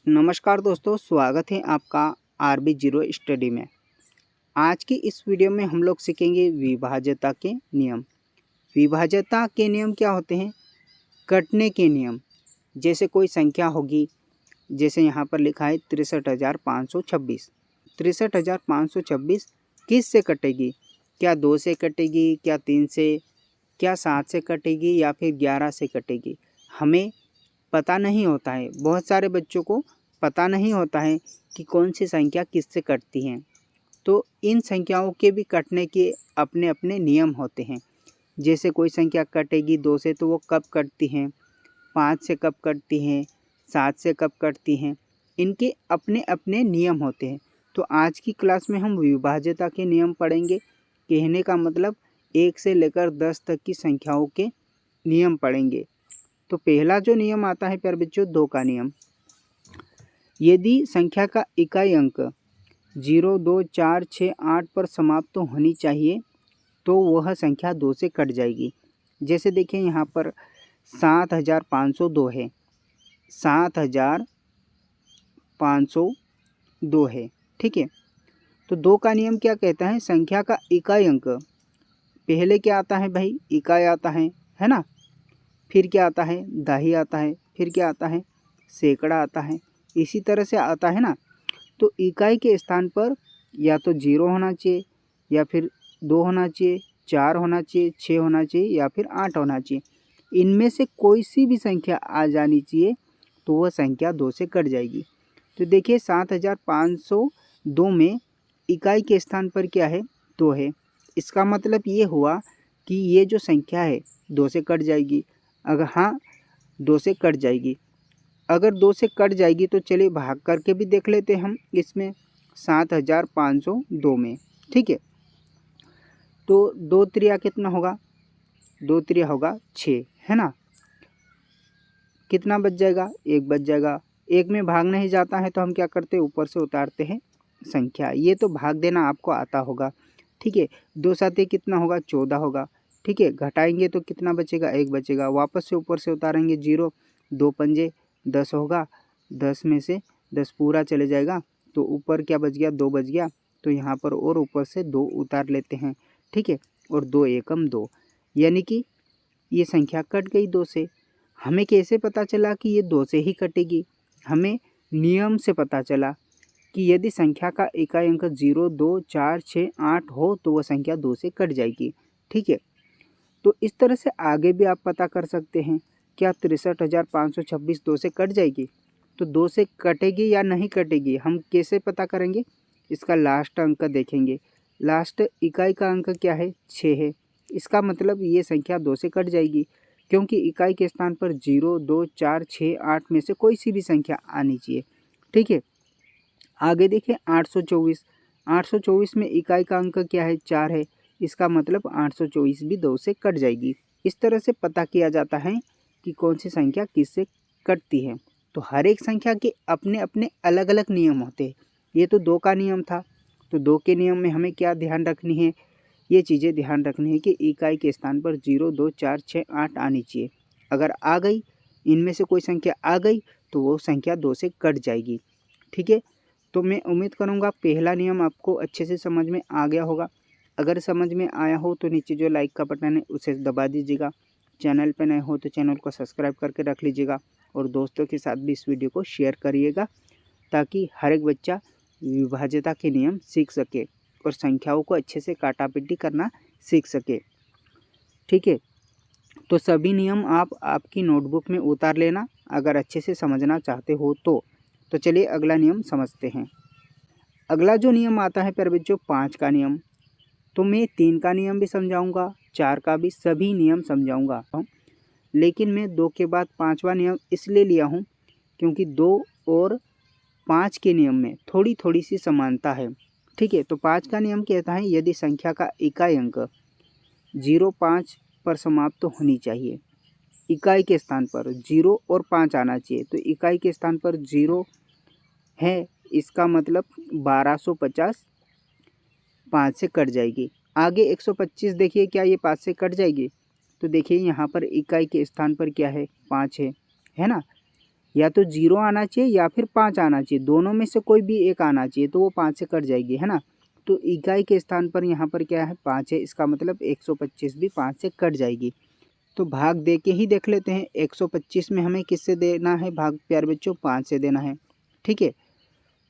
नमस्कार दोस्तों, स्वागत है आपका आरबी जीरो स्टडी में। आज की इस वीडियो में हम लोग सीखेंगे विभाज्यता के नियम। विभाज्यता के नियम क्या होते हैं? कटने के नियम। जैसे कोई संख्या होगी, जैसे यहाँ पर लिखा है 63,526। 63,526 किस से कटेगी? क्या 2 से कटेगी, क्या 3 से, क्या 7 से कटेगी या फिर 11 से कटेगी? हमें पता नहीं होता है। बहुत सारे बच्चों को पता नहीं होता है कि कौन सी संख्या किससे कटती हैं। तो इन संख्याओं के भी कटने के अपने अपने नियम होते हैं। जैसे कोई संख्या कटेगी 2 से तो वो कब कटती हैं, 5 से कब कटती हैं, 7 से कब कटती हैं। इनके अपने अपने नियम होते हैं। तो आज की क्लास में हम विभाज्यता के नियम पढ़ेंगे। कहने का मतलब 1 से लेकर 10 तक की संख्याओं के नियम पढ़ेंगे। तो पहला जो नियम आता है प्यारे बच्चों, 2 का नियम। यदि संख्या का इकाई अंक 0, 2, 4, 6, 8 पर समाप्त होनी चाहिए तो वह संख्या 2 से कट जाएगी। जैसे देखें यहाँ पर 7,502 है, 7,502 है, ठीक है। तो 2 का नियम क्या कहता है? संख्या का इकाई अंक पहले क्या आता है भाई? इकाई आता है ना। फिर क्या आता है? दहाई आता है। फिर क्या आता है? सैकड़ा आता है। इसी तरह से आता है ना। तो इकाई के स्थान पर या तो 0 होना चाहिए, या फिर 2 होना चाहिए, 4 होना चाहिए, 6 होना चाहिए, या फिर 8 होना चाहिए। इनमें से कोई सी भी संख्या आ जानी चाहिए तो वह संख्या 2 से कट जाएगी। तो देखिए 7,502 में इकाई के स्थान पर क्या है? 2 है। इसका मतलब ये हुआ कि ये जो संख्या है 2 से कट जाएगी। अगर हाँ 2 से कट जाएगी। अगर 2 से कट जाएगी तो चलिए भाग करके भी देख लेते हैं हम इसमें 7,502 में, ठीक है। तो 2 त्रिया कितना होगा? 2 त्रिया होगा 6, है ना। कितना बच जाएगा? 1 बच जाएगा। 1 में भाग नहीं जाता है तो हम क्या करते हैं? ऊपर से उतारते हैं संख्या। ये तो भाग देना आपको आता होगा, ठीक है। 2 साते कितना होगा? 14 होगा, ठीक है। घटाएंगे तो कितना बचेगा? 1 बचेगा। वापस से ऊपर से उतारेंगे 0, 2 पंजे 10 होगा। 10 में से 10 पूरा चले जाएगा तो ऊपर क्या बच गया? 2 बच गया। तो यहाँ पर और ऊपर से 2 उतार लेते हैं, ठीक है। और 2 एकम 2, यानी कि ये संख्या कट गई 2 से। हमें कैसे पता चला कि ये 2 से ही कटेगी? हमें नियम से पता चला कि यदि संख्या का इकाई अंक 0, 2, 4, 6, 8 हो तो वह संख्या 2 से कट जाएगी, ठीक है। तो इस तरह से आगे भी आप पता कर सकते हैं। क्या 63,526 2 से कट जाएगी? तो 2 से कटेगी या नहीं कटेगी हम कैसे पता करेंगे? इसका लास्ट अंक देखेंगे। लास्ट इकाई का अंक क्या है? 6 है। इसका मतलब ये संख्या 2 से कट जाएगी, क्योंकि इकाई के स्थान पर 0, 2, 4, 6, 8 में से कोई सी भी संख्या आनी चाहिए, ठीक है। आगे देखिए 824। 824 में इकाई का अंक क्या है? 4 है। इसका मतलब 824 भी 2 से कट जाएगी। इस तरह से पता किया जाता है कि कौन सी संख्या किससे कटती है। तो हर एक संख्या के अपने अपने अलग अलग नियम होते हैं। ये तो 2 का नियम था। तो 2 के नियम में हमें क्या ध्यान रखनी है? ये चीज़ें ध्यान रखनी है कि इकाई के स्थान पर 0, 2, 4, 6, 8 आनी चाहिए। अगर आ गई, इनमें से कोई संख्या आ गई तो वो संख्या 2 से कट जाएगी, ठीक है। तो मैं उम्मीद करूँगा पहला नियम आपको अच्छे से समझ में आ गया होगा। अगर समझ में आया हो तो नीचे जो लाइक का बटन है उसे दबा दीजिएगा। चैनल पर नए हो तो चैनल को सब्सक्राइब करके रख लीजिएगा और दोस्तों के साथ भी इस वीडियो को शेयर करिएगा, ताकि हर एक बच्चा विभाज्यता के नियम सीख सके और संख्याओं को अच्छे से काटा पीटी करना सीख सके, ठीक है। तो सभी नियम आप आपकी नोटबुक में उतार लेना अगर अच्छे से समझना चाहते हो तो। चलिए अगला नियम समझते हैं। अगला जो नियम आता है प्यारे बच्चों 5 का नियम। तो मैं 3 का नियम भी समझाऊंगा, 4 का भी, सभी नियम समझाऊंगा। लेकिन मैं 2 के बाद 5वां नियम इसलिए लिया हूँ क्योंकि 2 और 5 के नियम में थोड़ी थोड़ी सी समानता है, ठीक है। तो 5 का नियम कहता है यदि संख्या का इकाई अंक 0, 5 पर समाप्त तो होनी चाहिए। इकाई के स्थान पर 0 और 5 आना चाहिए। तो इकाई के स्थान पर 0 है, इसका मतलब 1250 5 से कट जाएगी। आगे 125 देखिए, क्या ये 5 से कट जाएगी? तो देखिए यहाँ पर इकाई के स्थान पर क्या है? 5 है ना। या तो 0 आना चाहिए या फिर 5 आना चाहिए, दोनों में से कोई भी एक आना चाहिए, तो वो 5 से कट जाएगी, है ना। तो इकाई के स्थान पर यहाँ पर क्या है 5 है, इसका मतलब 125 भी 5 से कट जाएगी। तो भाग दे के ही देख लेते हैं, 125 में हमें किससे देना है भाग प्यारे बच्चों, 5 से देना है, ठीक है।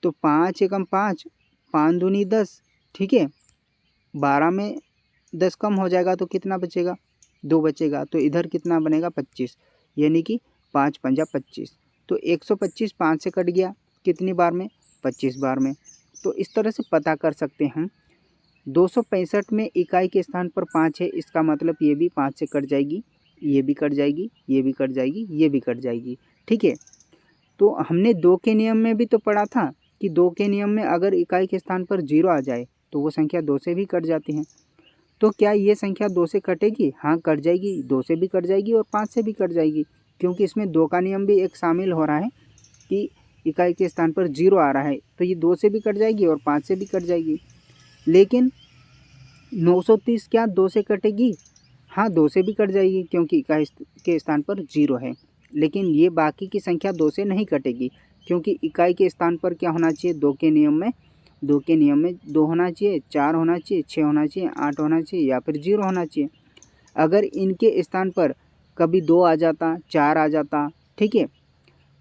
तो 5 एकम 5, 5 दूनी 10, ठीक है। 12 में 10 कम हो जाएगा तो कितना बचेगा, 2 बचेगा, तो इधर कितना बनेगा 25, यानी कि 5 पंजा 25। तो 125 5 से कट गया, कितनी बार में, 25 बार में। तो इस तरह से पता कर सकते हैं हम। 265 में इकाई के स्थान पर 5 है, इसका मतलब ये भी 5 से कट जाएगी, ये भी कट जाएगी, ये भी कट जाएगी, ये भी कट जाएगी, ठीक है। तो हमने 2 के नियम में भी तो पढ़ा था कि 2 के नियम में अगर इकाई के स्थान पर 0 आ जाए तो वो संख्या 2 से भी कट जाती है। तो क्या ये संख्या 2 से कटेगी, हाँ कट जाएगी, 2 से भी कट जाएगी और 5 से भी कट जाएगी, क्योंकि इसमें 2 का नियम भी एक शामिल हो रहा है कि इकाई के स्थान पर 0 आ रहा है, तो ये 2 से भी कट जाएगी और 5 से भी कट जाएगी। लेकिन 930 क्या 2 से कटेगी, हाँ 2 से भी कट जाएगी, क्योंकि इकाई के स्थान पर 0 है। लेकिन ये बाकी की संख्या 2 से नहीं कटेगी, क्योंकि इकाई के स्थान पर क्या होना चाहिए, 2 के नियम में 2 होना चाहिए, 4 होना चाहिए, 6 होना चाहिए, 8 होना चाहिए या फिर 0 होना चाहिए। अगर इनके स्थान पर कभी 2 आ जाता, 4 आ जाता, ठीक है।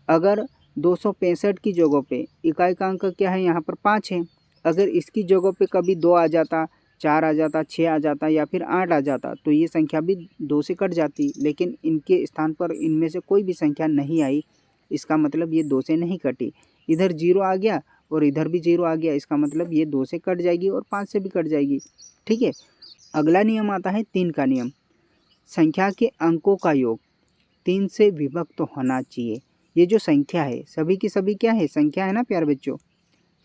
अगर 265 की जगह पे इकाई का अंक क्या है यहाँ पर 5 है, अगर इसकी जगह पे कभी 2 आ जाता, 4 आ जाता, 6 आ जाता या फिर 8 आ जाता, तो ये संख्या भी 2 से कट जाती। लेकिन इनके स्थान पर इनमें से कोई भी संख्या नहीं आई, इसका मतलब ये 2 से नहीं कटी। इधर 0 आ गया और इधर भी 0 आ गया, इसका मतलब ये 2 से कट जाएगी और 5 से भी कट जाएगी, ठीक है। अगला नियम आता है 3 का नियम। संख्या के अंकों का योग 3 से विभक्त होना चाहिए। ये जो संख्या है सभी की सभी क्या है, संख्या है ना प्यारे बच्चों,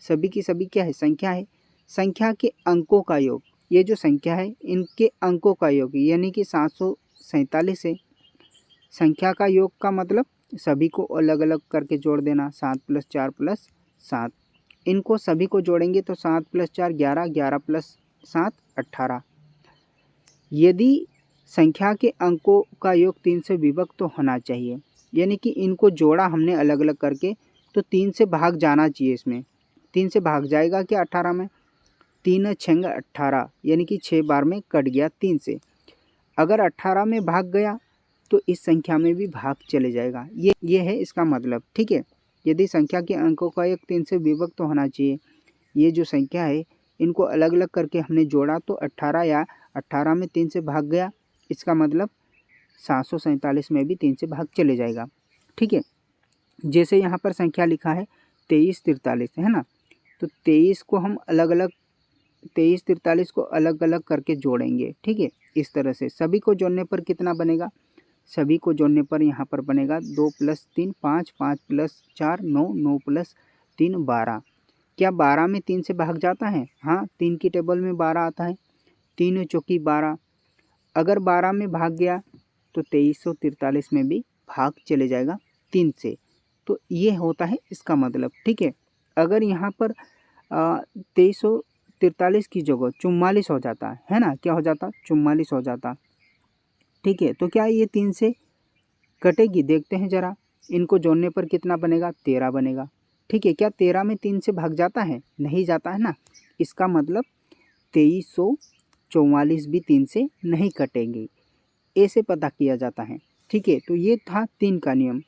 सभी की सभी क्या है, संख्या है। संख्या के अंकों का योग, ये जो संख्या है इनके अंकों का योग यानी कि 747 है। संख्या का योग का मतलब सभी को अलग अलग करके जोड़ देना, 7 + 4 + 7। इनको सभी को जोड़ेंगे तो 7 + 4 11, 11 + 7 18। यदि संख्या के अंकों का योग 3 से विभक्त तो होना चाहिए, यानी कि इनको जोड़ा हमने अलग अलग करके तो 3 से भाग जाना चाहिए। इसमें 3 से भाग जाएगा क्या 18 में, 3 6 18, यानी कि 6 बार में कट गया 3 से। अगर 18 में भाग गया तो इस संख्या में भी भाग चले जाएगा, ये है इसका मतलब, ठीक है। यदि संख्या के अंकों का योग 3 से विभक्त तो होना चाहिए, ये जो संख्या है इनको अलग अलग करके हमने जोड़ा तो 18 या 18 में 3 से भाग गया, इसका मतलब 747 में भी 3 से भाग चले जाएगा, ठीक है। जैसे यहाँ पर संख्या लिखा है 23 43, है ना। तो 23 को हम अलग अलग 23 43 को अलग अलग करके जोड़ेंगे, ठीक है। इस तरह से सभी को जोड़ने पर कितना बनेगा, सभी को जोड़ने पर यहाँ पर बनेगा 2 + 3 5, 5 + 4 9, 9 + 3 12। क्या 12 में 3 से भाग जाता है, हाँ 3 की टेबल में 12 आता है, 3 चौकी 12। अगर 12 में भाग गया तो 2343 में भी भाग चले जाएगा 3 से। तो ये होता है इसका मतलब, ठीक है। अगर यहाँ पर 2343 की जगह 44 हो जाता है ना, क्या हो जाता, 44 हो जाता, ठीक है। तो क्या ये 3 से कटेगी, देखते हैं ज़रा। इनको जोड़ने पर कितना बनेगा, 13 बनेगा, ठीक है। क्या 13 में 3 से भाग जाता है, नहीं जाता है ना, इसका मतलब 2344 भी 3 से नहीं कटेंगे, ऐसे पता किया जाता है, ठीक है। तो ये था 3 का नियम।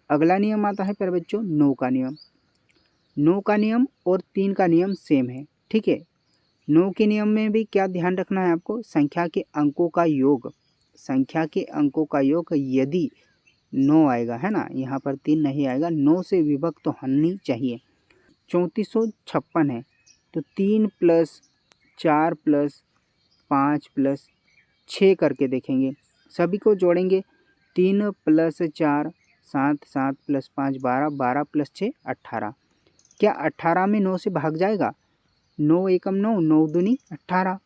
अगला नियम आता है प्यारे बच्चों 9 का नियम। 9 का नियम और 3 का नियम सेम है, ठीक है। 9 के नियम में भी क्या ध्यान रखना है आपको, संख्या के अंकों का योग, संख्या के अंकों का योग यदि 9 आएगा, है ना, यहाँ पर 3 नहीं आएगा, 9 से विभक्त तो होनी चाहिए। 3456 है तो 3 + 4 + 5 + 6 करके देखेंगे, सभी को जोड़ेंगे, 3 + 4 7, 7 + 5 12, 12 + 6 18। क्या 18 में 9 से भाग जाएगा, 9 एकम 9, 9 दूनी 18,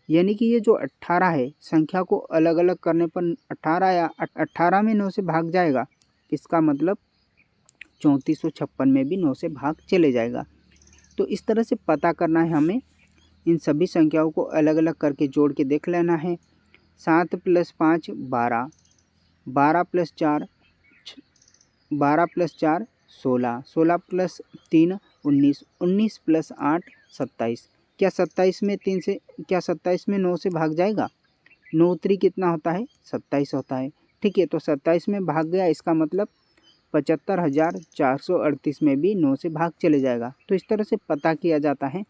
यानी कि ये जो 18 है संख्या को अलग अलग करने पर 18 या 18 में 9 से भाग जाएगा, इसका मतलब 3456 में भी 9 से भाग चले जाएगा। तो इस तरह से पता करना है हमें, इन सभी संख्याओं को अलग अलग करके जोड़ के देख लेना है। 7 + 5 12, 12 + 4 12 प्लस 4 16, 16 प्लस 3 19, 19 प्लस 8 27। क्या 27 में 3 से, क्या 27 में 9 से भाग जाएगा? 9 3 कितना होता है? 27 होता है। ठीक है, तो 27 में भाग गया, इसका मतलब 75,438 में भी 9 से भाग चले जाएगा। तो इस तरह से पता किया जाता है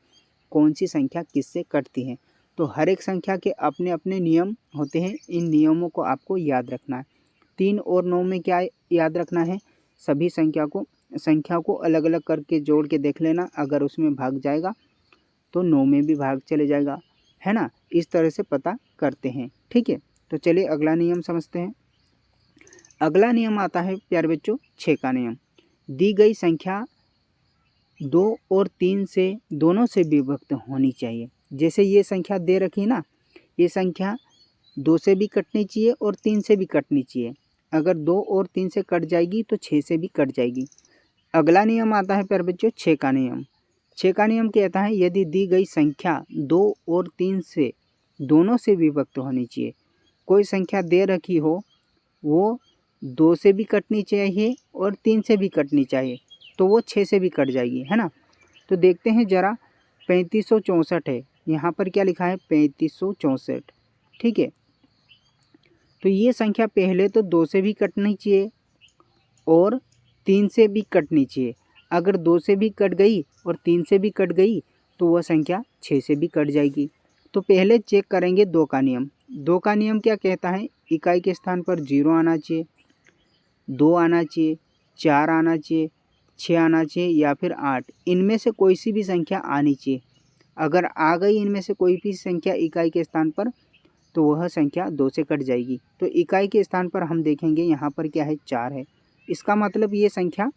कौन सी संख्या किससे कटती है। तो हर एक संख्या के अपने अपने नियम होते हैं, इन नियमों को आपको याद रखना है। 3 और 9 में क्या याद रखना है? सभी संख्या को अलग अलग करके जोड़ के देख लेना, अगर उसमें भाग जाएगा तो 9 में भी भाग चले जाएगा, है ना। इस तरह से पता करते हैं। ठीक है, तो चलिए अगला नियम समझते हैं। अगला नियम आता है प्यारे बच्चों 6 का नियम। दी गई संख्या 2 और 3 से दोनों से विभक्त होनी चाहिए। जैसे ये संख्या दे रखी ना, ये संख्या 2 से भी कटनी चाहिए और 3 से भी कटनी चाहिए। अगर 2 और 3 से कट जाएगी तो 6 से भी कट जाएगी। अगला नियम आता है प्यारे बच्चों 6 का नियम। 6 का नियम कहता है यदि दी गई संख्या 2 और 3 से दोनों से विभक्त होनी चाहिए। कोई संख्या दे रखी हो, वो 2 से भी कटनी चाहिए और 3 से भी कटनी चाहिए, तो वो 6 से भी कट जाएगी, है ना। तो देखते हैं ज़रा, 3564 है, यहाँ पर क्या लिखा है? 3564। ठीक है, तो ये संख्या पहले तो 2 से भी कटनी चाहिए और 3 से भी कटनी चाहिए। अगर 2 से भी कट गई और 3 से भी कट गई तो वह संख्या 6 से भी कट जाएगी। तो पहले चेक करेंगे 2 का नियम। 2 का नियम क्या कहता है? इकाई के स्थान पर 0 आना चाहिए, 2 आना चाहिए, 4 आना चाहिए, 6 आना चाहिए या फिर 8। इनमें से कोई सी भी संख्या आनी चाहिए। अगर आ गई इनमें से कोई भी संख्या इकाई के स्थान पर तो वह संख्या 2 से कट जाएगी। तो इकाई के स्थान पर हम देखेंगे यहाँ पर क्या है? 4 है। इसका मतलब ये संख्या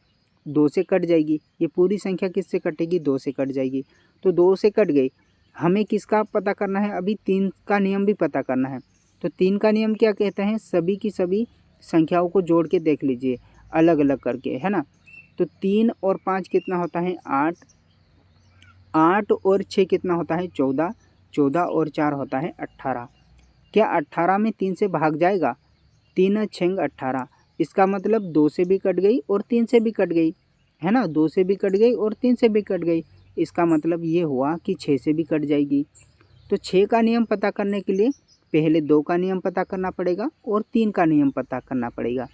2 से कट जाएगी। ये पूरी संख्या किससे कटेगी? 2 से कट जाएगी। तो 2 से कट गई। हमें किसका पता करना है? अभी 3 का नियम भी पता करना है। तो 3 का नियम क्या कहते हैं? सभी की सभी संख्याओं को जोड़ के देख लीजिए अलग अलग करके, है ना। तो 3 और 5 कितना होता है? 8। 8 और 6 कितना होता है? 14। 14 और 4 होता है 18। क्या 18 में 3 से भाग जाएगा? 3 6 18। इसका मतलब 2 से भी कट गई और 3 से भी कट गई, है ना। 2 से भी कट गई और 3 से भी कट गई। इसका मतलब ये हुआ कि 6 से भी कट जाएगी। तो 6 का नियम पता करने के लिए पहले 2 का नियम पता करना पड़ेगा और 3 का नियम पता करना पड़ेगा।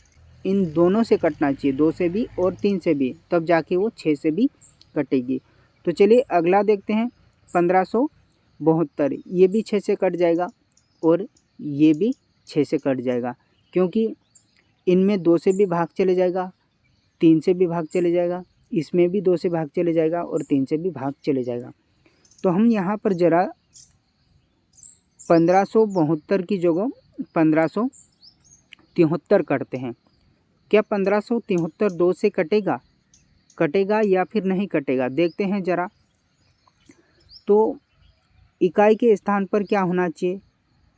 इन दोनों से कटना चाहिए, 2 से भी और 3 से भी, तब जाके वो 6 से भी कटेगी। तो चलिए अगला देखते हैं 1572। ये भी 6 से कट जाएगा और ये भी 6 से कट जाएगा, क्योंकि इनमें 2 से भी भाग चले जाएगा, 3 से भी भाग चले जाएगा, इसमें भी 2 से भाग चले जाएगा और 3 से भी भाग चले जाएगा। तो हम यहाँ पर ज़रा 1572 की जगह 1573 करते हैं। क्या 1573 2 से कटेगा या फिर नहीं कटेगा? देखते हैं ज़रा। तो इकाई के स्थान पर क्या होना चाहिए?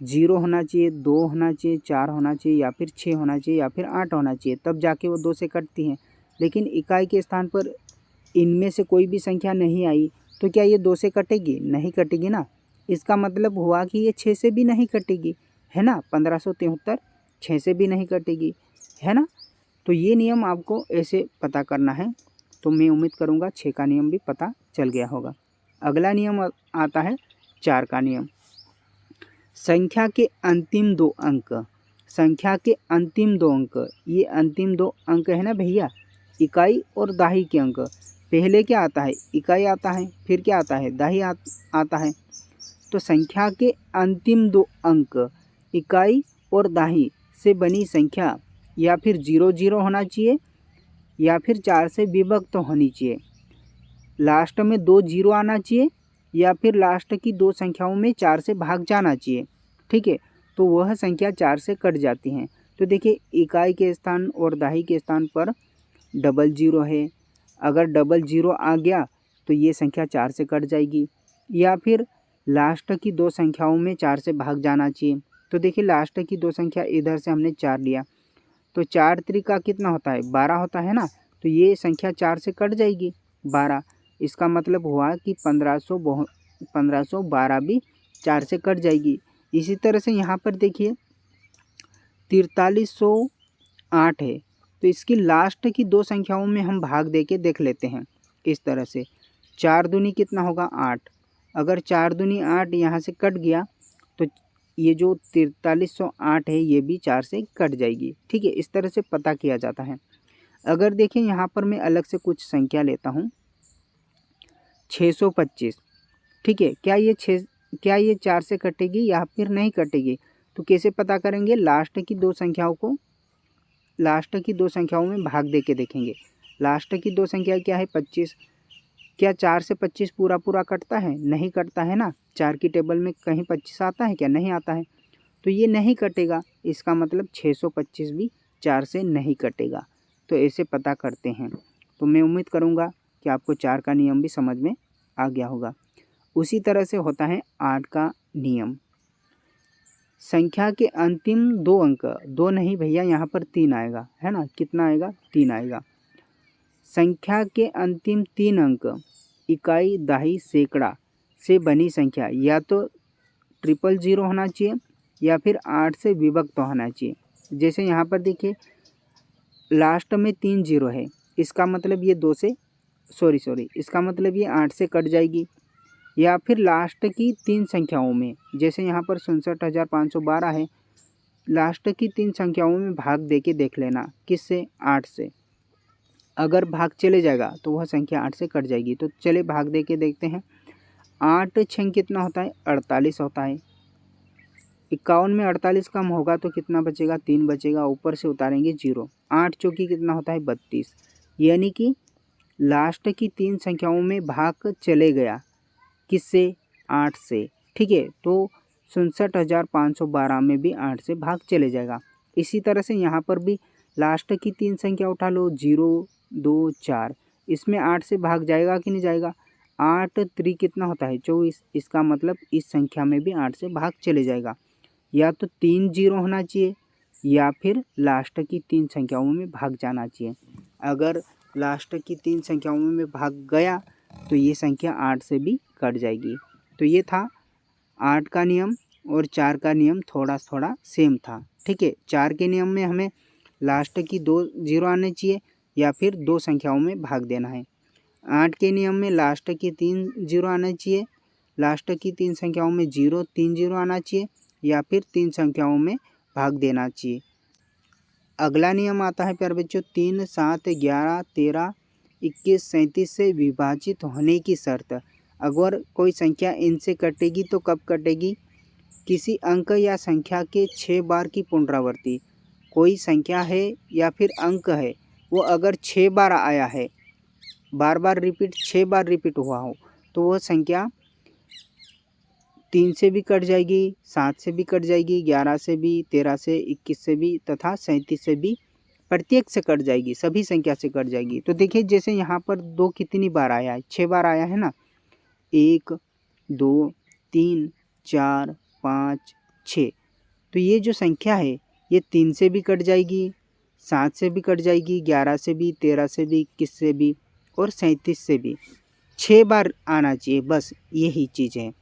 0 होना चाहिए, 2 होना चाहिए, 4 होना चाहिए या फिर 6 होना चाहिए या फिर 8 होना चाहिए, तब जाके वो 2 से कटती हैं। लेकिन इकाई के स्थान पर इनमें से कोई भी संख्या नहीं आई, तो क्या ये 2 से कटेगी? नहीं कटेगी ना। इसका मतलब हुआ कि ये 6 से भी नहीं कटेगी, है ना। 1573 6 से भी नहीं कटेगी, है ना। तो ये नियम आपको ऐसे पता करना है। तो मैं उम्मीद करूँगा 6 का नियम भी पता चल गया होगा। अगला नियम आता है 4 का नियम। संख्या के अंतिम 2 अंक, संख्या के अंतिम 2 अंक, ये अंतिम 2 अंक है ना भैया, इकाई और दाही के अंक। पहले क्या आता है? इकाई आता है, फिर क्या आता है? दाही आता है। तो संख्या के अंतिम 2 अंक इकाई और दाही से बनी संख्या या फिर 0 0 होना चाहिए या फिर 4 से विभक्त होनी चाहिए। लास्ट में 2 0 आना चाहिए या फिर लास्ट की 2 संख्याओं में 4 से भाग जाना चाहिए। ठीक है, तो वह संख्या 4 से कट जाती हैं। तो देखिए इकाई के स्थान और दाही के स्थान पर 00 है। अगर 00 आ गया तो ये संख्या 4 से कट जाएगी, या फिर लास्ट की 2 संख्याओं में 4 से भाग जाना चाहिए। तो देखिए लास्ट की 2 संख्या इधर से हमने 4 लिया, तो 4 त्रिका कितना होता है? 12 होता है ना। तो ये संख्या 4 से कट जाएगी 12। इसका मतलब हुआ कि 1512 भी 4 से कट जाएगी। इसी तरह से यहाँ पर देखिए 4308 है, तो इसकी लास्ट की दो संख्याओं में हम भाग दे के देख लेते हैं इस तरह से। 4 दूनी कितना होगा 8। अगर 4 दूनी 8 यहाँ से कट गया तो ये जो 4308 है ये भी 4 से कट जाएगी। ठीक है, इस तरह से पता किया जाता है। अगर देखें यहाँ पर मैं अलग से कुछ संख्या लेता हूँ 625। ठीक है, क्या ये 4 से कटेगी या फिर नहीं कटेगी? तो कैसे पता करेंगे? लास्ट की दो संख्याओं में भाग दे के देखेंगे। लास्ट की दो संख्या क्या है 25। क्या 4 से 25 पूरा कटता है? नहीं कटता है ना। 4 की टेबल में कहीं 25 आता है क्या? नहीं आता है, तो ये नहीं कटेगा। इसका मतलब 625 भी 4 से नहीं कटेगा। तो ऐसे पता करते हैं। तो मैं उम्मीद करूँगा कि आपको 4 का नियम भी समझ में आ गया होगा। उसी तरह से होता है 8 का नियम। संख्या के अंतिम 2 अंक, 2 नहीं भैया, यहाँ पर 3 आएगा, है ना। कितना आएगा? 3 आएगा। संख्या के अंतिम 3 अंक इकाई, दहाई, सैकड़ा से बनी संख्या या तो 000 होना चाहिए या फिर 8 से विभक्त होना चाहिए। जैसे यहाँ पर देखिए लास्ट में 3 0 है, इसका मतलब ये 2 से इसका मतलब ये 8 से कट जाएगी। या फिर लास्ट की 3 संख्याओं में, जैसे यहाँ पर 67,512 है, लास्ट की 3 संख्याओं में भाग दे के देख लेना। किससे? 8 से। अगर भाग चले जाएगा तो वह संख्या 8 से कट जाएगी। तो चले भाग दे के देखते हैं। 8 6 कितना होता है? 48 होता है। 51 में 48 कम होगा तो कितना बचेगा? 3 बचेगा, ऊपर से उतारेंगे 0। 8 चौकी कितना होता है? 32। यानी कि लास्ट की 3 संख्याओं में भाग चले गया। किससे? 8 से। ठीक है, तो 67,512 में भी 8 से भाग चले जाएगा। इसी तरह से यहाँ पर भी लास्ट की 3 संख्या उठा लो, 0 2 4, इसमें 8 से भाग जाएगा कि नहीं जाएगा? 8 3 कितना होता है? 24। इसका मतलब इस संख्या में भी 8 से भाग चले जाएगा। या तो 3 0 होना चाहिए या फिर लास्ट की 3 संख्याओं में भाग जाना चाहिए। अगर लास्ट की 3 संख्याओं में भाग गया तो ये संख्या 8 से भी कट जाएगी। तो ये था 8 का नियम और 4 का नियम थोड़ा सेम था। ठीक है, 4 के नियम में हमें लास्ट की 2 0 आने चाहिए या फिर 2 संख्याओं में भाग देना है। 8 के नियम में लास्ट की 3 0 आना चाहिए, लास्ट की 3 संख्याओं में 0 3 0 आना चाहिए या फिर 3 संख्याओं में भाग देना चाहिए। अगला नियम आता है प्यारे बच्चों 3 7 11 13 21 37 से विभाजित होने की शर्त। अगर कोई संख्या इनसे कटेगी तो कब कटेगी? किसी अंक या संख्या के 6 बार की पुनरावृत्ति। कोई संख्या है या फिर अंक है, वो अगर 6 बार आया है, बार बार रिपीट 6 बार रिपीट हुआ हो, तो वह संख्या 3 से भी कट जाएगी, 7 से भी कट जाएगी, 11 से भी, 13 से, 21 से भी तथा 37 से भी, प्रत्येक से कट जाएगी, सभी संख्या से कट जाएगी। तो देखिए जैसे यहाँ पर 2 कितनी बार आया है? 6 बार आया है ना। 1 2 3 4 5 6। तो ये जो संख्या है ये 3 से भी कट जाएगी, 7 से भी कट जाएगी, 11 से भी, 13 से भी, 21 से भी और 37 से भी। 6 बार आना चाहिए, बस यही चीज़ है।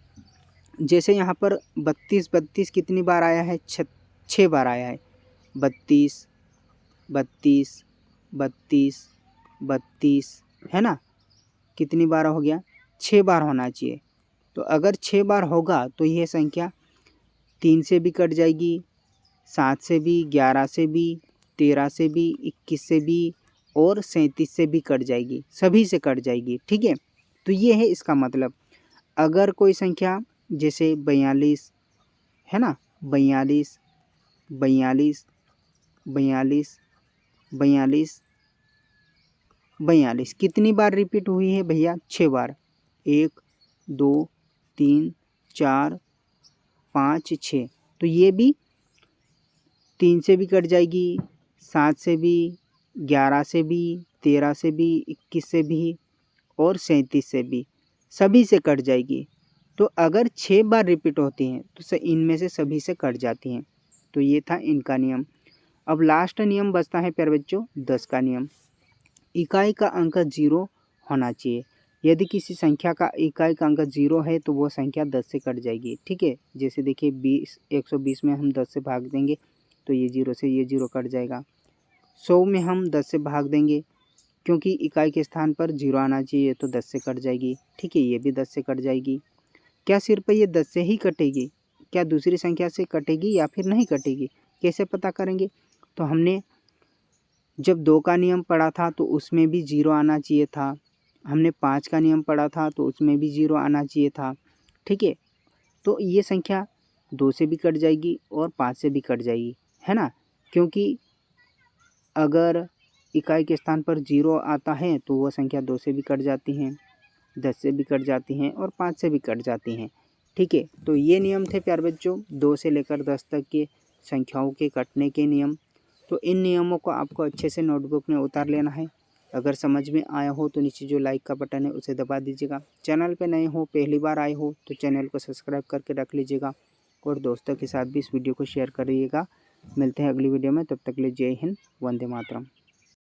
जैसे यहाँ पर 32 कितनी बार आया है? 6 बार आया है। 32 32 32 32 है ना। कितनी बार हो गया? 6 बार होना चाहिए। तो अगर 6 बार होगा तो यह संख्या 3 से भी कट जाएगी, 7 से भी, 11 से भी, 13 से भी, 21 से भी और 37 से भी कट जाएगी, सभी से कट जाएगी। ठीक है, तो ये है इसका मतलब। अगर कोई संख्या जैसे 42 है ना, 42 42 42 42 42 कितनी बार रिपीट हुई है भैया? 6 बार। 1 2 3 4 5 6। तो ये भी 3 से भी कट जाएगी, 7 से भी, 11 से भी, 13 से भी, 21 से भी और 37 से भी, सभी से कट जाएगी। तो अगर 6 बार रिपीट होती हैं तो इनमें से सभी से कट जाती हैं। तो ये था इनका नियम। अब लास्ट नियम बचता है प्यारे बच्चों 10 का नियम। इकाई का अंक 0 होना चाहिए। यदि किसी संख्या का इकाई का अंक 0 है तो वो संख्या 10 से कट जाएगी। ठीक है, जैसे देखिए 120 में हम 10 से भाग देंगे तो ये 0 से ये 0 कट जाएगा। 100 में हम 10 से भाग देंगे, क्योंकि इकाई के स्थान पर 0 आना चाहिए, तो 10 से कट जाएगी। ठीक है, ये भी 10 से कट जाएगी। क्या सिर्फ ये 10 से ही कटेगी? क्या दूसरी संख्या से कटेगी या फिर नहीं कटेगी? कैसे पता करेंगे? तो हमने जब 2 का नियम पढ़ा था तो उसमें भी 0 आना चाहिए था। हमने 5 का नियम पढ़ा था तो उसमें भी 0 आना चाहिए था। ठीक है, तो ये संख्या 2 से भी कट जाएगी और 5 से भी कट जाएगी, है ना? क्योंकि अगर इकाई के स्थान पर 0 आता है तो वो संख्या 2 से भी कट जाती हैं, 10 से भी कट जाती हैं और 5 से भी कट जाती हैं। ठीक है, तो ये नियम थे प्यारे बच्चों 2 से लेकर 10 तक के संख्याओं के कटने के नियम। तो इन नियमों को आपको अच्छे से नोटबुक में उतार लेना है। अगर समझ में आया हो तो नीचे जो लाइक का बटन है उसे दबा दीजिएगा। चैनल पे नए हो, पहली बार आए हो तो चैनल को सब्सक्राइब करके रख लीजिएगा और दोस्तों के साथ भी इस वीडियो को शेयर करिएगा। मिलते हैं अगली वीडियो में, तब तक के लिए जय हिंद, वंदे मातरम।